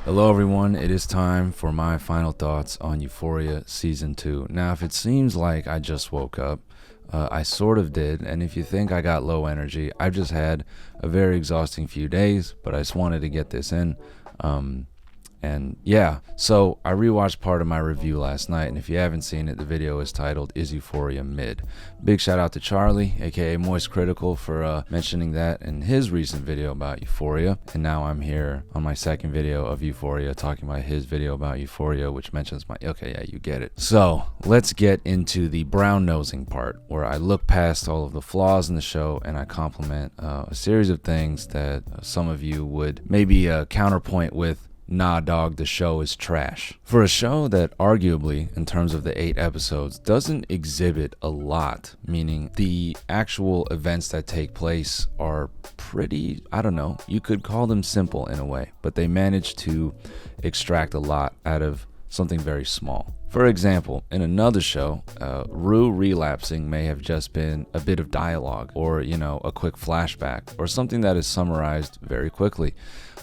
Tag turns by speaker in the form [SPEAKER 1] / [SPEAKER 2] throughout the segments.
[SPEAKER 1] Hello everyone, it is time for my final thoughts on Euphoria Season 2. Now, if it seems like I just woke up, I sort of did, and if you think I got low energy, I've just had a very exhausting few days, but I just wanted to get this in. And yeah, so I rewatched part of my review last night, and if you haven't seen it, the video is titled, Is Euphoria Mid? Big shout out to Charlie, aka Moist Critical, for mentioning that in his recent video about Euphoria. And now I'm here on my second video of Euphoria, talking about his video about Euphoria, which mentions my, okay, yeah, you get it. So let's get into the brown nosing part, where I look past all of the flaws in the show and I compliment a series of things that some of you would maybe counterpoint with, nah dog, the show is trash. For a show that arguably, in terms of the 8 episodes, doesn't exhibit a lot, meaning the actual events that take place are pretty, I don't know, you could call them simple in a way, but they manage to extract a lot out of something very small. For example, in another show, Rue relapsing may have just been a bit of dialogue, or, you know, a quick flashback, or something that is summarized very quickly.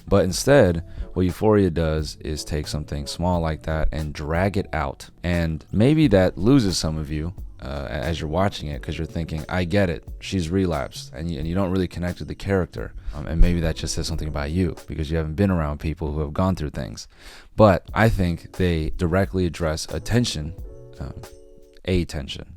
[SPEAKER 1] But instead, what Euphoria does is take something small like that and drag it out. And maybe that loses some of you as you're watching it, because you're thinking, I get it, she's relapsed, and you don't really connect with the character. And maybe that just says something about you, because you haven't been around people who have gone through things. But I think they directly address attention,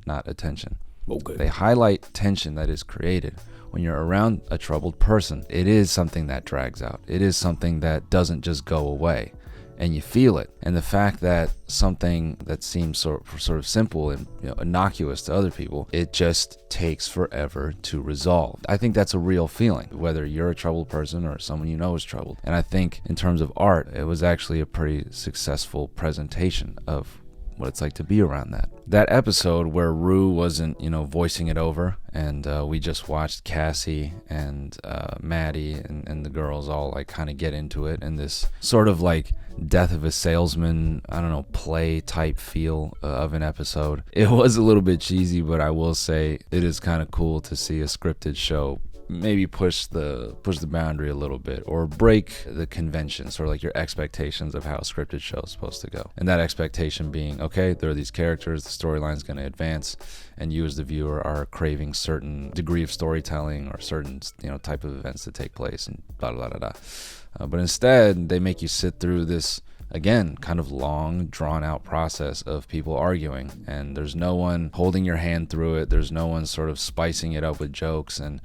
[SPEAKER 1] not attention. Okay. They highlight tension that is created when you're around a troubled person. It is something that drags out. It is something that doesn't just go away, and you feel it. And the fact that something that seems sort of simple and, you know, innocuous to other people, it just takes forever to resolve. I think that's a real feeling, whether you're a troubled person or someone you know is troubled. And I think in terms of art, it was actually a pretty successful presentation of what it's like to be around that. That episode where Rue wasn't, you know, voicing it over, and we just watched Cassie and Maddie and the girls all like kind of get into it, and this sort of like death of a salesman, I don't know, play type feel of an episode. It was a little bit cheesy, but I will say it is kind of cool to see a scripted show maybe push the boundary a little bit, or break the convention, sort of like your expectations of how a scripted show is supposed to go. And that expectation being, okay, there are these characters, the storyline's going to advance, and you as the viewer are craving certain degree of storytelling or certain, you know, type of events to take place, and blah blah blah blah. But instead, they make you sit through this, again, kind of long, drawn-out process of people arguing, and there's no one holding your hand through it. There's no one sort of spicing it up with jokes and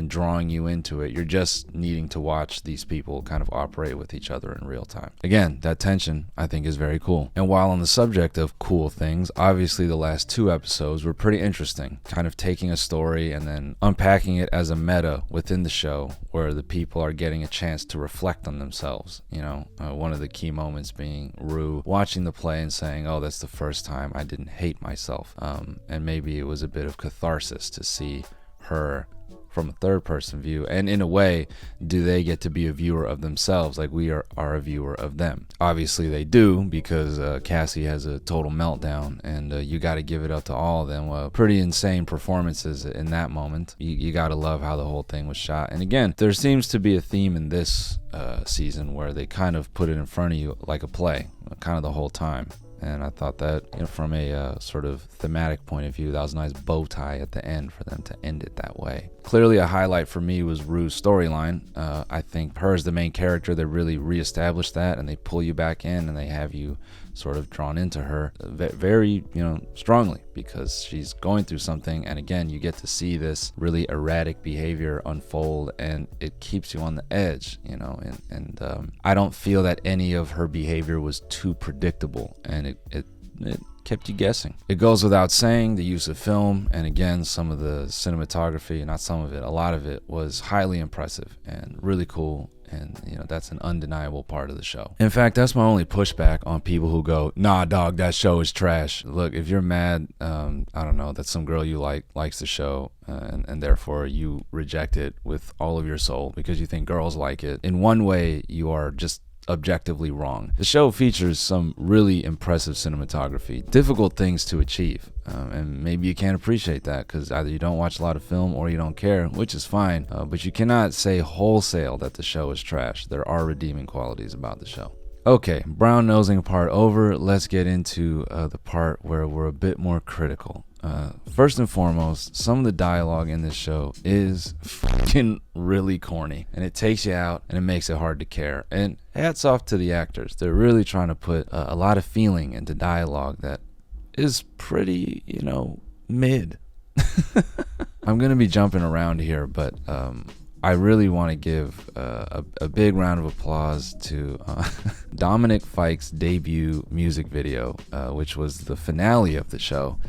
[SPEAKER 1] drawing you into it. You're just needing to watch these people kind of operate with each other in real time. Again, that tension, I think, is very cool. And while on the subject of cool things, obviously the last 2 episodes were pretty interesting, kind of taking a story and then unpacking it as a meta within the show, where the people are getting a chance to reflect on themselves. You know, one of the key moments being Rue watching the play and saying, oh, that's the first time I didn't hate myself. And maybe it was a bit of catharsis to see her from a third person view, and in a way, do they get to be a viewer of themselves like we are a viewer of them? Obviously they do, because Cassie has a total meltdown, and you got to give it up to all of them. Pretty insane performances in that moment. You got to love how the whole thing was shot. And again, there seems to be a theme in this season where they kind of put it in front of you like a play, kind of the whole time. And I thought that, you know, from a sort of thematic point of view, that was a nice bow tie at the end for them to end it that way. Clearly a highlight for me was Rue's storyline. I think her as the main character, they really reestablished that, and they pull you back in, and they have you sort of drawn into her very, you know, strongly, because she's going through something. And again, you get to see this really erratic behavior unfold, and it keeps you on the edge, you know. And I don't feel that any of her behavior was too predictable, and it kept you guessing. It goes without saying, the use of film, and again, some of the cinematography, not some of it, a lot of it was highly impressive and really cool. And, you know, that's an undeniable part of the show. In fact, that's my only pushback on people who go, nah, dog, that show is trash. Look, if you're mad, I don't know, that some girl you likes the show, and therefore you reject it with all of your soul because you think girls like it, in one way, you are just objectively wrong. The show features some really impressive cinematography, difficult things to achieve, and maybe you can't appreciate that because either you don't watch a lot of film or you don't care, which is fine, but you cannot say wholesale that the show is trash. There are redeeming qualities about the show. Okay, brown nosing part over. Let's get into the part where we're a bit more critical. First and foremost, some of the dialogue in this show is fucking really corny, and it takes you out and it makes it hard to care. And hats off to the actors. They're really trying to put a lot of feeling into dialogue that is pretty, mid. I'm going to be jumping around here, but I really want to give a big round of applause to Dominic Fike's debut music video, which was the finale of the show,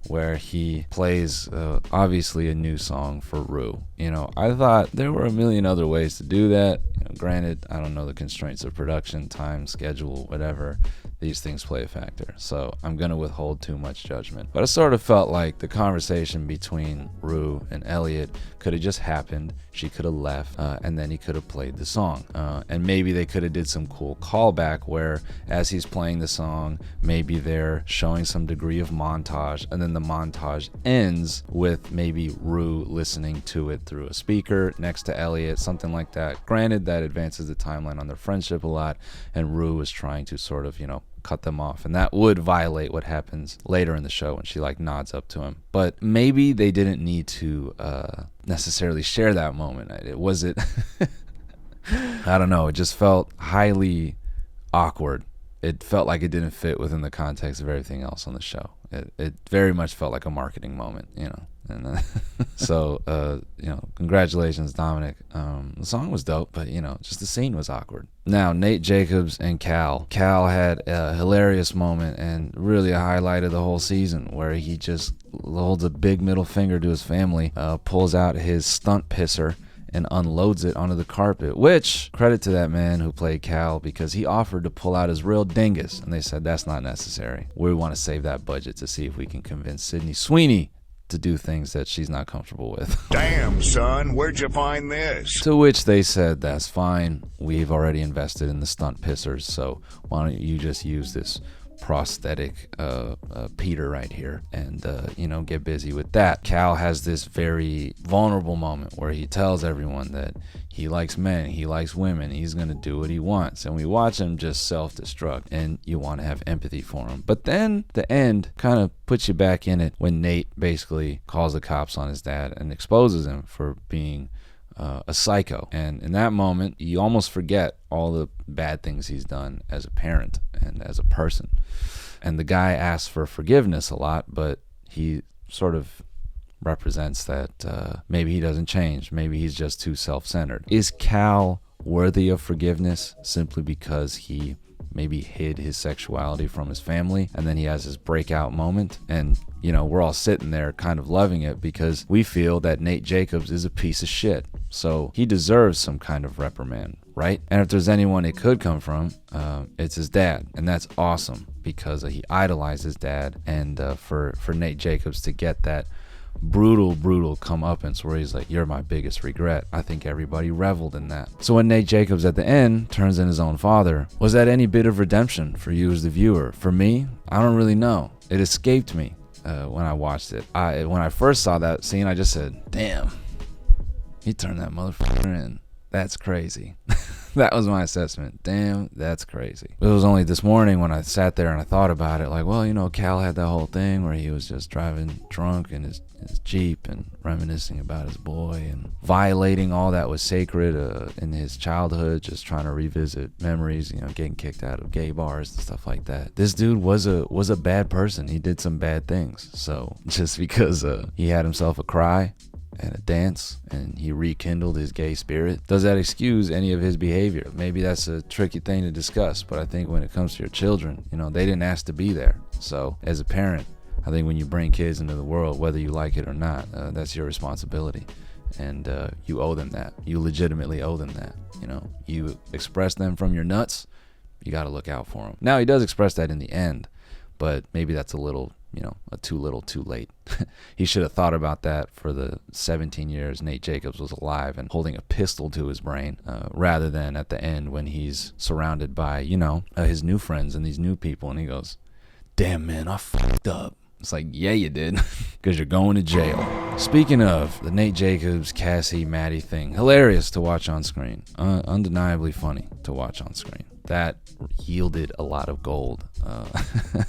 [SPEAKER 1] where he plays obviously a new song for Rue. I thought there were a million other ways to do that. Granted, I don't know the constraints of production, time, schedule, whatever. These things play a factor, so I'm going to withhold too much judgment. But I sort of felt like the conversation between Rue and Elliot could have just happened. She could have left, and then he could have played the song. And maybe they could have did some cool callback where, as he's playing the song, maybe they're showing some degree of montage, and then the montage ends with maybe Rue listening to it through a speaker next to Elliot, something like that. Granted, that advances the timeline on their friendship a lot, and Rue is trying to sort of, cut them off, and that would violate what happens later in the show when she nods up to him. But maybe they didn't need to necessarily share that moment. I don't know, it just felt highly awkward. It felt like it didn't fit within the context of everything else on the show. It very much felt like a marketing moment, And so, congratulations, Dominic. The song was dope, but, just the scene was awkward. Now, Nate Jacobs and Cal. Cal had a hilarious moment and really a highlight of the whole season, where he just holds a big middle finger to his family, pulls out his stunt pisser, and unloads it onto the carpet, which, credit to that man who played Cal, because he offered to pull out his real dingus, and they said that's not necessary. We want to save that budget to see if we can convince Sydney Sweeney to do things that she's not comfortable with.
[SPEAKER 2] Damn, son, where'd you find this?
[SPEAKER 1] To which they said, that's fine. We've already invested in the stunt pissers, so why don't you just use this prosthetic Peter right here and get busy with that. Cal has this very vulnerable moment where he tells everyone that he likes men, he likes women, he's gonna do what he wants, and we watch him just self-destruct, and you want to have empathy for him. But then the end kind of puts you back in it when Nate basically calls the cops on his dad and exposes him for being a psycho. And in that moment, you almost forget all the bad things he's done as a parent and as a person. And the guy asks for forgiveness a lot, but he sort of represents that maybe he doesn't change. Maybe he's just too self-centered. Is Cal worthy of forgiveness simply because he maybe hid his sexuality from his family, and then he has his breakout moment? And we're all sitting there kind of loving it because we feel that Nate Jacobs is a piece of shit, so he deserves some kind of reprimand, right? And if there's anyone it could come from, it's his dad, and that's awesome because he idolized his dad. And for Nate Jacobs to get that brutal comeuppance where he's like, you're my biggest regret, I think everybody reveled in that. So when Nate Jacobs at the end turns in his own father, was that any bit of redemption for you as the viewer? For me, I don't really know. It escaped me when I watched it. When I first saw that scene, I just said, damn, he turned that motherfucker in. That's crazy. That was my assessment. Damn, that's crazy. It was only this morning when I sat there and I thought about it, like, well, Cal had that whole thing where he was just driving drunk in his Jeep and reminiscing about his boy and violating all that was sacred in his childhood, just trying to revisit memories, getting kicked out of gay bars and stuff like that. This dude was a bad person. He did some bad things. So just because he had himself a cry and a dance and he rekindled his gay spirit, does that excuse any of his behavior? Maybe that's a tricky thing to discuss, but I think when it comes to your children, they didn't ask to be there. So as a parent, I think when you bring kids into the world, whether you like it or not, that's your responsibility, and you owe them that. You legitimately owe them that. You express them from your nuts, you got to look out for them. Now he does express that in the end, but maybe that's a little, a too little too late. He should have thought about that for the 17 years Nate Jacobs was alive and holding a pistol to his brain, rather than at the end when he's surrounded by, his new friends and these new people, and he goes, damn, man, I fucked up. It's like, yeah, you did, because you're going to jail. Speaking of the Nate Jacobs, Cassie, Maddie thing, hilarious to watch on screen. Undeniably funny to watch on screen. that yielded a lot of gold.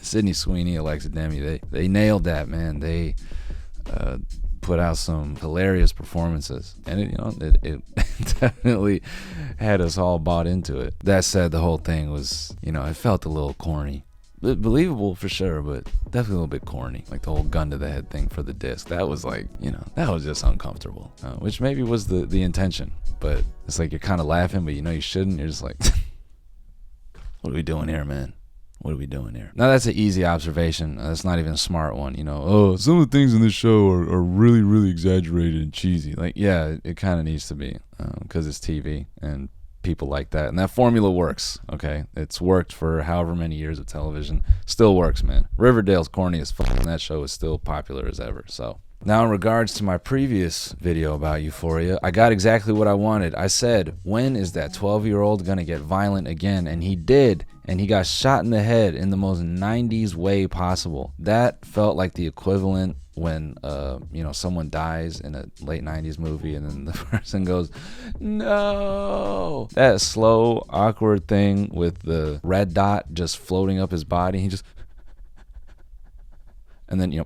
[SPEAKER 1] Sydney Sweeney, Alexa Demi, they nailed that, man. They put out some hilarious performances, and it definitely had us all bought into it. That said, the whole thing was, it felt a little corny. Believable for sure, but definitely a little bit corny. Like the whole gun to the head thing for the disc. That was like, that was just uncomfortable, which maybe was the intention. But it's like you're kind of laughing, but you shouldn't. You're just like, what are we doing here, man? What are we doing here? Now, that's an easy observation. That's not even a smart one. Some of the things in this show are really, really exaggerated and cheesy. Like, yeah, it kind of needs to be because it's TV and people like that. And that formula works, okay? It's worked for however many years of television. Still works, man. Riverdale's corny as fuck, and that show is still popular as ever, so. Now, in regards to my previous video about Euphoria, I got exactly what I wanted. I said, when is that 12-year-old gonna get violent again? And he did, and he got shot in the head in the most 90s way possible. That felt like the equivalent when someone dies in a late 90s movie and then the person goes, no. That slow, awkward thing with the red dot just floating up his body. He just... And then,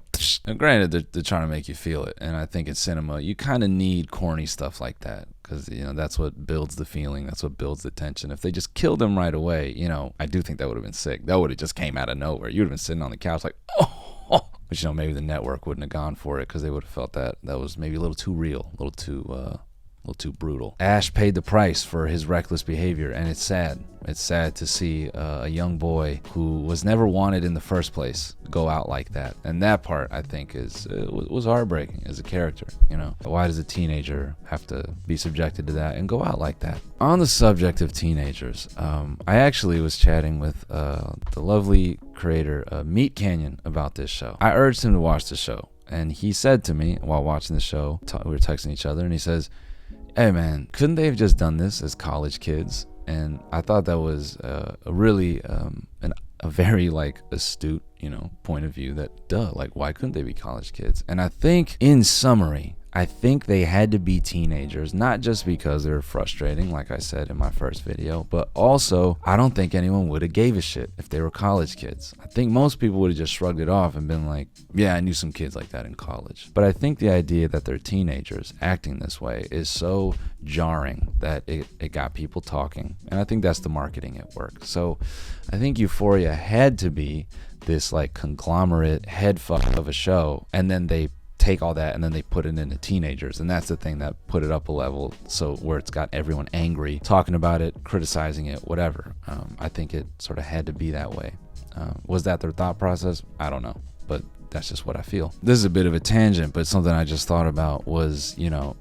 [SPEAKER 1] granted, they're trying to make you feel it. And I think in cinema, you kind of need corny stuff like that because, that's what builds the feeling. That's what builds the tension. If they just killed him right away, I do think that would have been sick. That would have just came out of nowhere. You would have been sitting on the couch like, oh. But, maybe the network wouldn't have gone for it because they would have felt that was maybe a little too real, a little too brutal. Ash paid the price for his reckless behavior, and it's sad. It's sad to see a young boy who was never wanted in the first place go out like that. And that part, I think, was heartbreaking as a character. Why does a teenager have to be subjected to that and go out like that? On the subject of teenagers, I actually was chatting with the lovely creator Meat Canyon about this show. I urged him to watch the show, and he said to me while watching the show, we were texting each other, and he says, hey man, couldn't they have just done this as college kids? And I thought that was a really a very astute point of view, that why couldn't they be college kids? And I think in summary, I think they had to be teenagers, not just because they're frustrating, like I said in my first video, but also I don't think anyone would have gave a shit if they were college kids. I think most people would have just shrugged it off and been like, yeah, I knew some kids like that in college. But I think the idea that they're teenagers acting this way is so jarring that it got people talking. And I think that's the marketing at work. So I think Euphoria had to be this conglomerate head fuck of a show, and then they take all that and then they put it into teenagers, and that's the thing that put it up a level, so where it's got everyone angry, talking about it, criticizing it, whatever. I think it sort of had to be that way. Was that their thought process? I don't know, but that's just what I feel. This is a bit of a tangent, but something I just thought about was,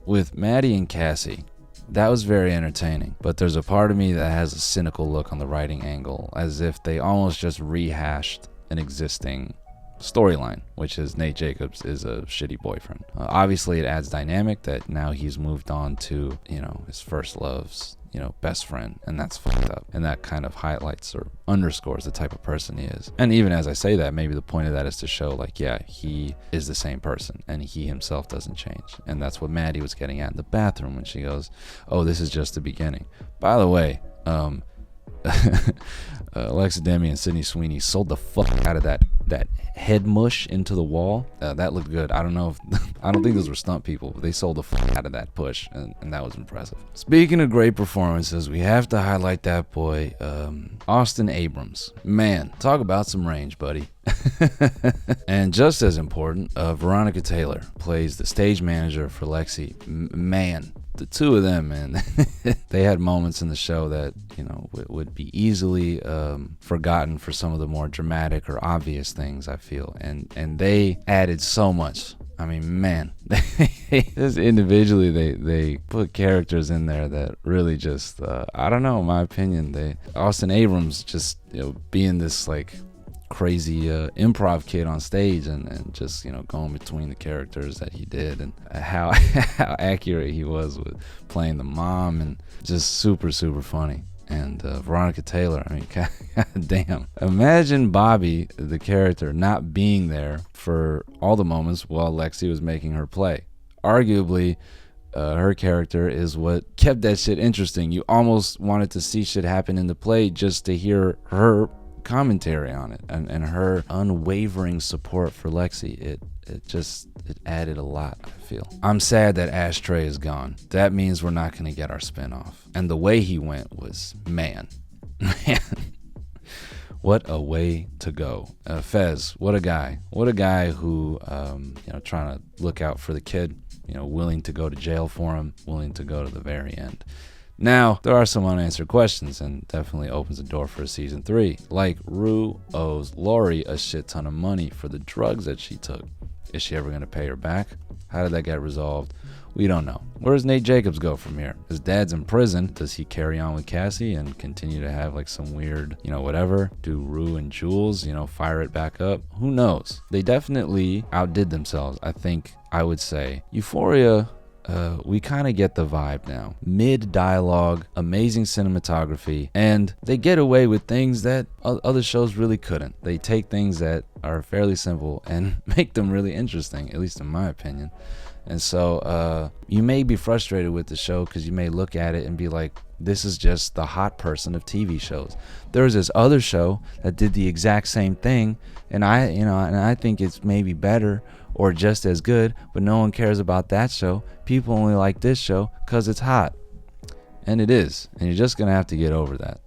[SPEAKER 1] with Maddie and Cassie, that was very entertaining, but there's a part of me that has a cynical look on the writing angle, as if they almost just rehashed an existing storyline, which is Nate Jacobs is a shitty boyfriend. Obviously it adds dynamic that now he's moved on to his first love's best friend, and that's fucked up, and that kind of highlights or underscores the type of person he is. And even as I say that, maybe the point of that is to show he is the same person and he himself doesn't change. And that's what Maddie was getting at in the bathroom when she goes, oh, this is just the beginning. By the way, Alexa Demi and Sydney Sweeney sold the fuck out of that head mush into the wall. That looked good. I don't know if I don't think those were stunt people, but they sold the fuck out of that push, and that was impressive. Speaking of great performances, we have to highlight that boy, Austin Abrams. Man, talk about some range, buddy. And just as important, Veronica Taylor plays the stage manager for Lexi. Man, the two of them, man, they had moments in the show that would be easily forgotten for some of the more dramatic or obvious things, I feel, and they added so much. I mean, man, just individually they put characters in there that really just I don't know, in my opinion, Austin Abrams just being this crazy improv kid on stage and just going between the characters that he did, and how accurate he was with playing the mom, and just super funny. And Veronica Taylor, I mean, god damn, imagine Bobby, the character, not being there for all the moments while Lexi was making her play. Arguably her character is what kept that shit interesting. You almost wanted to see shit happen in the play just to hear her commentary on it, and her unwavering support for Lexi. It added a lot, I feel. I'm sad that Ashtray is gone. That means we're not going to get our spinoff. And the way he went was, man, what a way to go. Fez, what a guy. What a guy who, trying to look out for the kid, willing to go to jail for him, willing to go to the very end. Now, there are some unanswered questions, and definitely opens the door for a season 3. Like, Rue owes Lori a shit ton of money for the drugs that she took. Is she ever going to pay her back? How did that get resolved? We don't know. Where does Nate Jacobs go from here? His dad's in prison. Does he carry on with Cassie and continue to have like some weird, whatever? Do Rue and Jules, fire it back up? Who knows? They definitely outdid themselves, I would say. Euphoria, we kind of get the vibe now. Mid-dialogue, amazing cinematography, and they get away with things that other shows really couldn't. They take things that are fairly simple and make them really interesting, at least in my opinion. And so you may be frustrated with the show because you may look at it and be like, this is just the hot person of TV shows. There's this other show that did the exact same thing, and I think it's maybe better or just as good, but no one cares about that show. People only like this show because it's hot. And it is. And you're just going to have to get over that.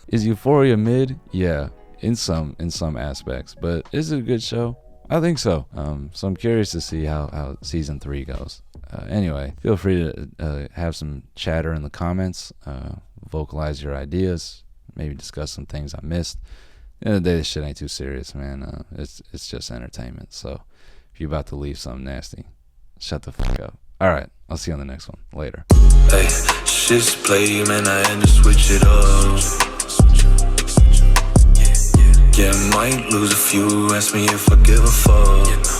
[SPEAKER 1] Is Euphoria mid? Yeah, in some aspects. But is it a good show? I think so. So I'm curious to see how season 3 goes. Anyway, feel free to have some chatter in the comments. Vocalize your ideas. Maybe discuss some things I missed. At the end of the day, this shit ain't too serious, man. It's just entertainment. So if you're about to leave something nasty, shut the fuck up. All right, I'll see you on the next one. Later.
[SPEAKER 3] Hey, shit's play, man. I had to switch it up. Yeah, might lose a few. Ask me if I give a fuck.